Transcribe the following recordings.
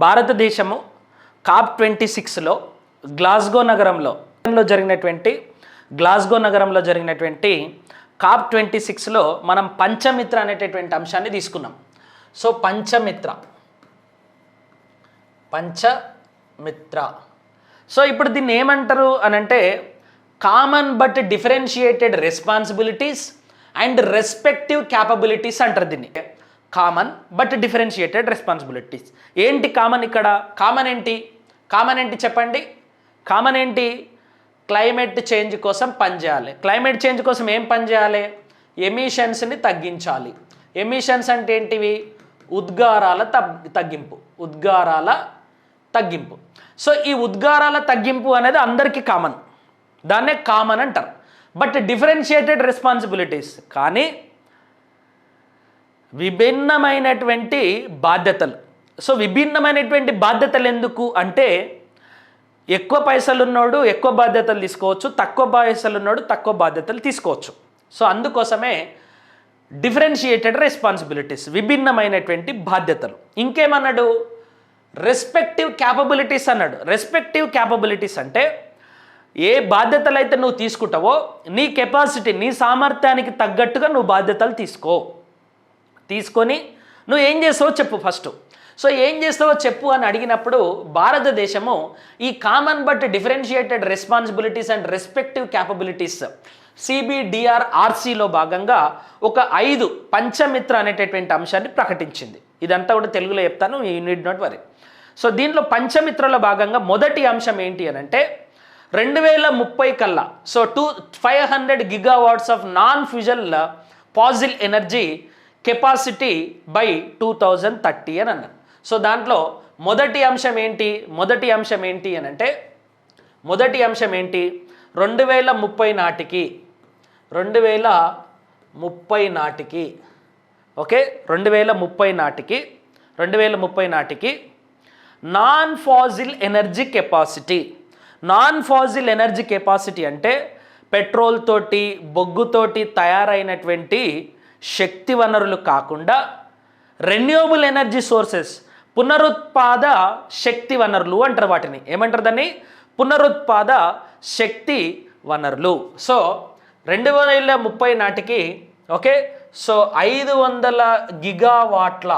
భారతదేశము COP26లో గ్లాస్గో నగరంలో జరిగినటువంటి COP26లో మనం పంచమిత్ర అనేటటువంటి అంశాన్ని తీసుకున్నాం. సో పంచమిత్ర సో ఇప్పుడు దీన్ని ఏమంటారు అని అంటే common but differentiated responsibilities and respective capabilities అంటారు దీన్ని. Common but differentiated responsibilities. ఏంటి కామన్? ఇక్కడ కామన్ ఏంటి చెప్పండి. కామన్ ఏంటి? క్లైమేట్ చేంజ్ కోసం పనిచేయాలి. క్లైమేట్ చేంజ్ కోసం ఏం పని చేయాలి? ఎమిషన్స్ని తగ్గించాలి. ఎమిషన్స్ అంటే ఏంటివి? ఉద్గారాల తగ్గింపు. సో ఈ ఉద్గారాల తగ్గింపు అనేది అందరికీ కామన్, దాన్నే కామన్ అంటారు. బట్ డిఫరెన్షియేటెడ్ రెస్పాన్సిబిలిటీస్ కానీ విభిన్నమైనటువంటి బాధ్యతలు. సో విభిన్నమైనటువంటి బాధ్యతలు ఎందుకు అంటే ఎక్కువ పైసలు ఉన్నోడు ఎక్కువ బాధ్యతలు తీసుకోవచ్చు, తక్కువ పైసలు ఉన్నోడు తక్కువ బాధ్యతలు తీసుకోవచ్చు. సో అందుకోసమే డిఫరెన్షియేటెడ్ రెస్పాన్సిబిలిటీస్, విభిన్నమైనటువంటి బాధ్యతలు. ఇంకేమన్నాడు? రెస్పెక్టివ్ క్యాపబిలిటీస్ అన్నాడు. రెస్పెక్టివ్ క్యాపబిలిటీస్ అంటే ఏ బాధ్యతలు అయితే నువ్వు తీసుకుంటావో నీ కెపాసిటీ, నీ సామర్థ్యానికి తగ్గట్టుగా నువ్వు బాధ్యతలు తీసుకొని నువ్వు ఏం చేస్తావో చెప్పు ఫస్ట్. సో ఏం చేస్తావో చెప్పు అని అడిగినప్పుడు భారతదేశము ఈ common but differentiated responsibilities and respective capabilities CBDRRCలో భాగంగా ఒక 5 పంచమిత్ర అనేటటువంటి అంశాన్ని ప్రకటించింది. ఇదంతా కూడా తెలుగులో చెప్తాను, you need not worry. So దీంట్లో పంచమిత్రలో భాగంగా మొదటి అంశం ఏంటి అని అంటే 2030 కల్లా 500 gigawatts of non fossil fossil energy capacity by 2030 అని అన్నారు. సో దాంట్లో మొదటి అంశం ఏంటి అని అంటే 2030 నాటికి ఓకే 2030 నాటికి నాన్ ఫాజిల్ ఎనర్జీ కెపాసిటీ అంటే పెట్రోల్ తోటి బొగ్గుతోటి తయారైనటువంటి శక్తి వనరులు కాకుండా రెన్యూవబుల్ ఎనర్జీ సోర్సెస్, పునరుత్పాద శక్తి వనరులు అంటారు. వాటిని ఏమంటారు? దాన్ని పునరుత్పాద శక్తి వనరులు. సో 2030 నాటికి ఓకే సో 500 గిగావాట్ల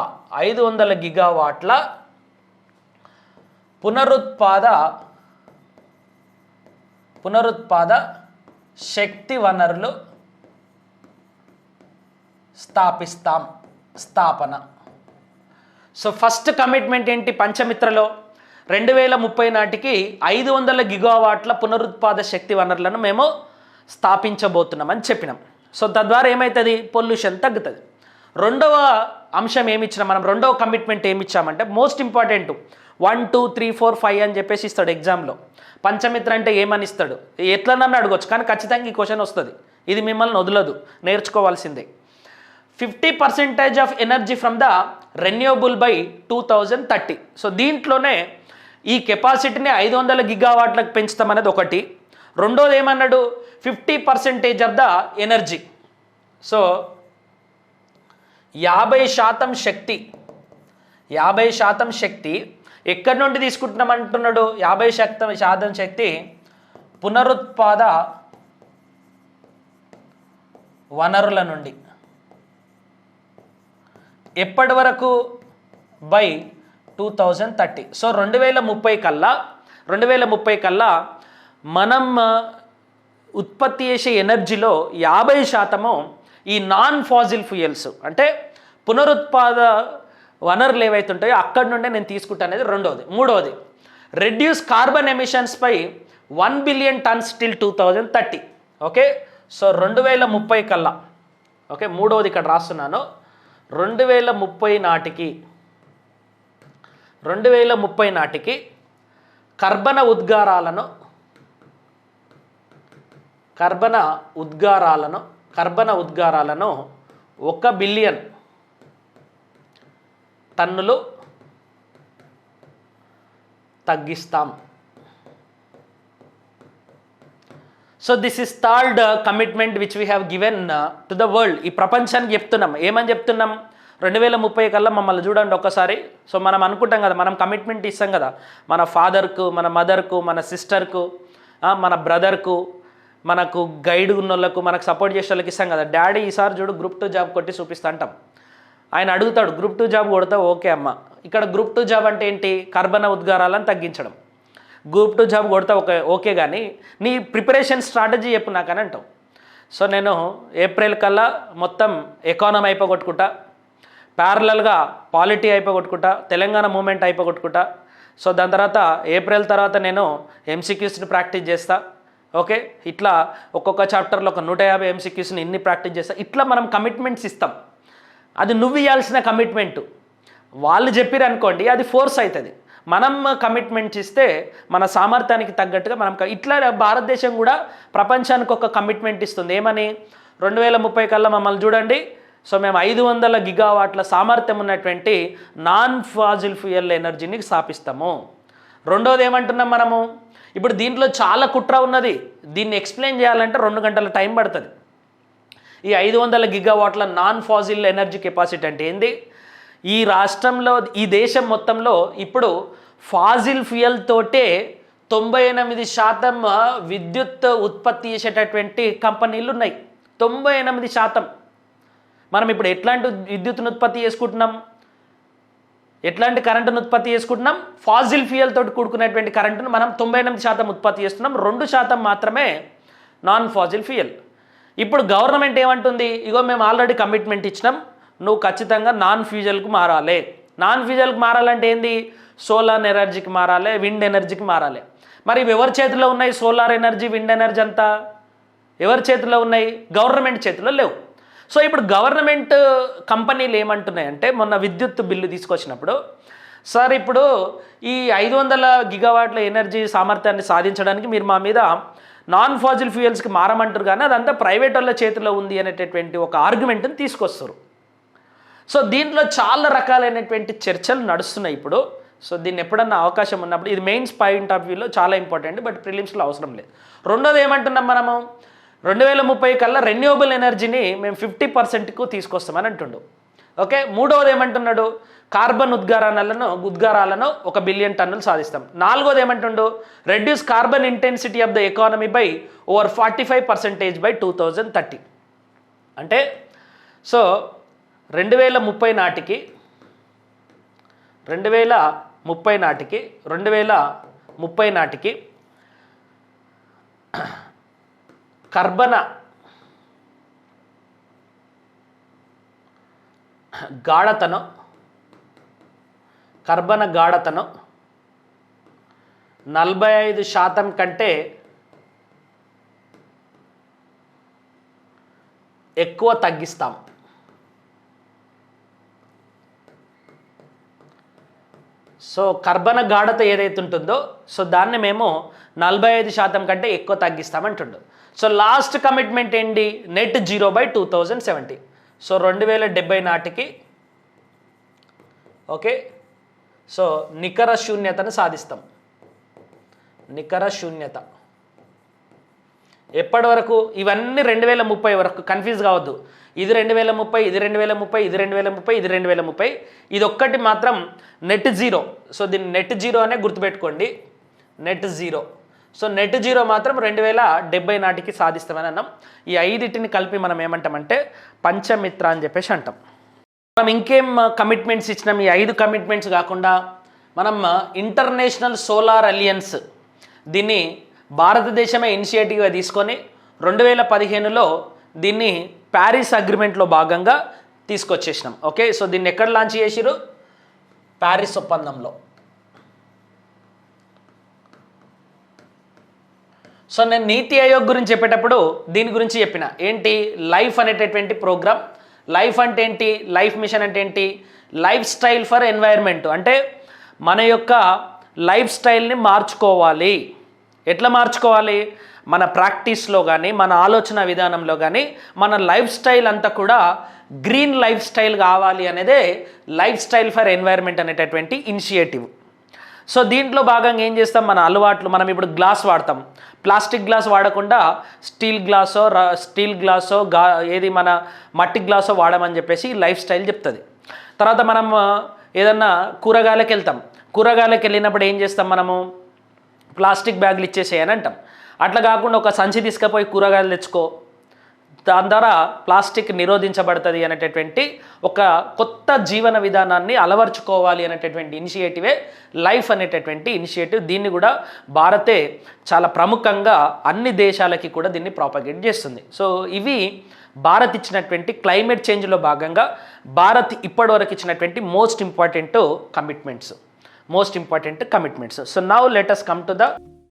పునరుత్పాద శక్తి వనరులు స్థాపన. సో ఫస్ట్ కమిట్మెంట్ ఏంటి పంచమిత్రలో? 2030 నాటికి 500 గిగావాట్ల పునరుత్పాద శక్తి వనరులను మేము స్థాపించబోతున్నామని చెప్పినాం. సో తద్వారా ఏమవుతుంది? పొల్యూషన్ తగ్గుతుంది. రెండవ అంశం ఏమిచ్చినాం మనం? రెండవ కమిట్మెంట్ ఏమిచ్చామంటే మోస్ట్ ఇంపార్టెంట్ 1 2 3 4 5 అని చెప్పేసి ఇస్తాడు ఎగ్జామ్లో. పంచమిత్ర అంటే ఏమని ఇస్తాడు? ఎట్లనన్నా అడగొచ్చు, కానీ ఖచ్చితంగా ఈ క్వశ్చన్ వస్తుంది. ఇది మిమ్మల్ని వదలదు, నేర్చుకోవాల్సిందే. 50% of energy from the renewable by 2030. So దీంట్లోనే ఈ కెపాసిటీని 500 గిగావాట్లకు పెంచుతామనేది ఒకటి. రెండోది ఏమన్నాడు? 50% ఆఫ్ ద ఎనర్జీ. సో 50% శక్తి ఎక్కడి నుండి తీసుకుంటున్నాం అంటున్నాడు? 50% శక్తి పునరుత్పాద వనరుల నుండి. ఎప్పటి వరకు? బై 2030. సో 2030 కల్లా మనం ఉత్పత్తి చేసే ఎనర్జీలో 50% ఈ నాన్ ఫాజిల్ ఫ్యూయల్స్ అంటే పునరుత్పాద వనరులు ఏవైతే ఉంటాయో అక్కడి నుండే నేను తీసుకుంటా అనేది రెండవది. మూడవది రెడ్యూస్ కార్బన్ ఎమిషన్స్ పై 1 billion turns till 2030. Okay so 2030 కల్లా ఓకే మూడవది ఇక్కడ రాస్తున్నాను. 2030 నాటికి కర్బన ఉద్గారాలను 1 బిలియన్ టన్నులు తగ్గిస్తాం. So this is third commitment which we have given to the world. ఈ ప్రపంచానికి చెప్తున్నాం. ఏమని చెప్తున్నాం? 2030 కల్లా మమ్మల్ని చూడండి ఒక్కసారి. సో మనం అనుకుంటాం కదా, మనం కమిట్మెంట్ ఇస్తాం కదా మన ఫాదర్కు, మన మదర్కు, మన సిస్టర్కు, మన బ్రదర్కు, మనకు గైడ్ ఉన్న వాళ్ళకు, మనకు సపోర్ట్ చేసే వాళ్ళకి ఇస్తాం కదా. డాడీ ఈసారి చూడు గ్రూప్ 2 జాబ్ కొట్టి చూపిస్తా అంటాం. ఆయన అడుగుతాడు గ్రూప్ 2 జాబ్ కొడతా, ఓకే అమ్మ. ఇక్కడ గ్రూప్ 2 జాబ్ అంటే ఏంటి? కర్బన ఉద్గారాలను తగ్గించడం. గ్రూప్ 2 జాబ్ కొడతా ఓకే, కానీ నీ ప్రిపరేషన్ స్ట్రాటజీ చెప్పు నాకని అంటాం. సో నేను ఏప్రిల్ కల్లా మొత్తం ఎకానమీ అయిపోగొట్టుకుంటా, ప్యారలల్గా పాలిటీ అయిపోగొట్టుకుంటా, తెలంగాణ మూమెంట్ అయిపోగొట్టుకుంటా. సో దాని తర్వాత ఏప్రిల్ తర్వాత నేను ఎంసీక్యూస్ని ప్రాక్టీస్ చేస్తా. ఓకే, ఇట్లా ఒక్కొక్క చాప్టర్లో ఒక 150 ఎంసీక్యూస్ని ఇన్ని ప్రాక్టీస్ చేస్తా. ఇట్లా మనం కమిట్మెంట్స్ ఇస్తాం. అది నువ్వు ఇవ్వాల్సిన కమిట్మెంటు. వాళ్ళు చెప్పారు అనుకోండి, అది ఫోర్స్ అవుతుంది. మనం కమిట్మెంట్స్ ఇస్తే మన సామర్థ్యానికి తగ్గట్టుగా మనం ఇట్లా భారతదేశం కూడా ప్రపంచానికి ఒక కమిట్మెంట్ ఇస్తుంది. ఏమని? 2030 కల్లా మమ్మల్ని చూడండి, సో మేము 500 గిగావాట్ల సామర్థ్యం ఉన్నటువంటి నాన్ ఫాజిల్ ఫ్యూయల్ ఎనర్జీని స్థాపిస్తాము. రెండోది ఏమంటున్నాం మనము? ఇప్పుడు దీంట్లో చాలా కుట్ర ఉన్నది. దీన్ని ఎక్స్ప్లెయిన్ చేయాలంటే 2 గంటల టైం పడుతుంది. ఈ 500 గిగావాట్ల నాన్ ఫాజిల్ ఎనర్జీ కెపాసిటీ అంటే ఏంది? ఈ రాష్ట్రంలో, ఈ దేశం మొత్తంలో ఇప్పుడు ఫాజిల్ ఫ్యూయల్ తోటే 98% విద్యుత్ ఉత్పత్తి చేసేటటువంటి కంపెనీలు ఉన్నాయి. 98%. మనం ఇప్పుడు ఎట్లాంటి విద్యుత్తును ఉత్పత్తి చేసుకుంటున్నాం? ఎట్లాంటి కరెంటును ఉత్పత్తి చేసుకుంటున్నాం? ఫాజిల్ ఫ్యూయల్ తోటి కూడుకునేటువంటి కరెంటును మనం 98% ఉత్పత్తి చేస్తున్నాం. 2% మాత్రమే నాన్ ఫాజిల్ ఫ్యూయల్. ఇప్పుడు గవర్నమెంట్ ఏమంటుంది? ఇగో మేము ఆల్రెడీ కమిట్మెంట్ ఇచ్చినాం, నువ్వు ఖచ్చితంగా నాన్ ఫ్యూజల్కి మారాలి. నాన్ ఫ్యూజల్కి మారాలంటే ఏంది? సోలార్ ఎనర్జీకి మారాలి, విండ్ ఎనర్జీకి మారాలి. మరి ఇవి ఎవరి చేతిలో ఉన్నాయి? సోలార్ ఎనర్జీ, విండ్ ఎనర్జీ అంతా ఎవరి చేతిలో ఉన్నాయి? గవర్నమెంట్ చేతిలో లేవు. సో ఇప్పుడు గవర్నమెంట్ కంపెనీలు ఏమంటున్నాయంటే, మొన్న విద్యుత్ బిల్లు తీసుకొచ్చినప్పుడు, సార్ ఇప్పుడు ఈ 500 గిగావాట్ల ఎనర్జీ సామర్థ్యాన్ని సాధించడానికి మీరు మా మీద నాన్ ఫాజిల్ ఫ్యూయల్స్కి మారమంటారు, కానీ అదంతా ప్రైవేట్ వాళ్ళ చేతిలో ఉంది అనేటటువంటి ఒక ఆర్గ్యుమెంట్ని తీసుకొస్తారు. సో దీంట్లో చాలా రకాలైనటువంటి చర్చలు నడుస్తున్నాయి ఇప్పుడు. సో దీన్ని ఎప్పుడన్నా అవకాశం ఉన్నప్పుడు, ఇది మెయిన్స్ పాయింట్ ఆఫ్ వ్యూలో చాలా ఇంపార్టెంట్, బట్ ప్రిలిమ్స్లో అవసరం లేదు. రెండోది ఏమంటున్నాం మనము? 2030 కల్లా రెన్యూవబుల్ ఎనర్జీని మేము 50%కు తీసుకొస్తామని అంటుండు. ఓకే, మూడవది ఏమంటున్నాడు? కార్బన్ ఉద్గారాలను 1 బిలియన్ టన్నులు సాధిస్తాం. నాలుగోది ఏమంటుండు? Reduce carbon intensity of the economy by over 45% by 2030. అంటే సో 2030 నాటికి కర్బన గాఢతను 45% కంటే ఎక్కువ తగ్గిస్తాం. సో కర్బన గాఢత ఏదైతే ఉంటుందో, సో దాన్ని మేము 45% కంటే ఎక్కువ తగ్గిస్తామంటుండు. సో లాస్ట్ కమిట్మెంట్ ఏంటి? Net zero by 2070. సో 2070 నాటికి ఓకే, సో నికర శూన్యతను సాధిస్తాం. నికర శూన్యత ఎప్పటి వరకు? ఇవన్నీ 2030 వరకు. కన్ఫ్యూజ్ కావద్దు. ఇది 2030, ఇది 2030, ఇది 2030, ఇది 2030. ఇది ఒక్కటి మాత్రం నెట్ జీరో. సో దీన్ని నెట్ జీరో అనే గుర్తుపెట్టుకోండి, net zero. So net zero మాత్రం 2070 నాటికి సాధిస్తామని అన్నాం. ఈ 5టిని కలిపి మనం ఏమంటామంటే పంచమిత్ర అని చెప్పేసి అంటాం. మనం ఇంకేం కమిట్మెంట్స్ ఇచ్చినాం? ఈ 5 కమిట్మెంట్స్ కాకుండా మనం ఇంటర్నేషనల్ సోలార్ అలియన్స్, దీన్ని భారతదేశమే ఇనిషియేటివ్గా తీసుకొని 2015లో దీన్ని ప్యారిస్ అగ్రిమెంట్లో భాగంగా తీసుకొచ్చేసినాం. ఓకే, సో దీన్ని ఎక్కడ లాంచ్ చేసిరు? ప్యారిస్ ఒప్పందంలో. సో నేను నీతి ఆయోగ్ గురించి చెప్పేటప్పుడు దీని గురించి చెప్పిన. ఏంటి? లైఫ్ అనేటటువంటి ప్రోగ్రామ్. లైఫ్ అంటే ఏంటి? లైఫ్ మిషన్ అంటే ఏంటి? Life style for environment. అంటే మన యొక్క లైఫ్ స్టైల్ని మార్చుకోవాలి. ఎట్లా మార్చుకోవాలి? మన ప్రాక్టీస్లో కానీ, మన ఆలోచన విధానంలో కానీ మన లైఫ్ స్టైల్ అంతా కూడా గ్రీన్ లైఫ్ స్టైల్ కావాలి అనేదే లైఫ్ స్టైల్ ఫర్ ఎన్వైర్న్మెంట్ అనేటటువంటి ఇనిషియేటివ్. సో దీంట్లో భాగంగా ఏం చేస్తాం? మన అలవాట్లు, మనం ఇప్పుడు గ్లాస్ వాడతాం, ప్లాస్టిక్ గ్లాస్ వాడకుండా స్టీల్ గ్లాసో ఏది మన మట్టి గ్లాసో వాడమని చెప్పేసి లైఫ్ స్టైల్ చెప్తుంది. తర్వాత మనం ఏదన్నా కూరగాయలకు వెళ్తాం, కూరగాయలకు వెళ్ళినప్పుడు ఏం చేస్తాం మనము, ప్లాస్టిక్ బ్యాగులు ఇచ్చేసేయని అంటాం. అట్లా కాకుండా ఒక సంచి తీసుకుపోయి కూరగాయలు తెచ్చుకో, దాని ద్వారా ప్లాస్టిక్ నిరోధించబడుతుంది అనేటటువంటి ఒక కొత్త జీవన విధానాన్ని అలవర్చుకోవాలి అనేటటువంటి ఇనిషియేటివే లైఫ్ అనేటటువంటి ఇనిషియేటివ్. దీన్ని కూడా భారతే చాలా ప్రముఖంగా అన్ని దేశాలకి కూడా దీన్ని ప్రాపగేట్ చేస్తుంది. సో ఇవి భారత్ ఇచ్చినటువంటి క్లైమేట్ చేంజ్లో భాగంగా భారత్ ఇప్పటివరకు ఇచ్చినటువంటి most important commitments. So now let us come to the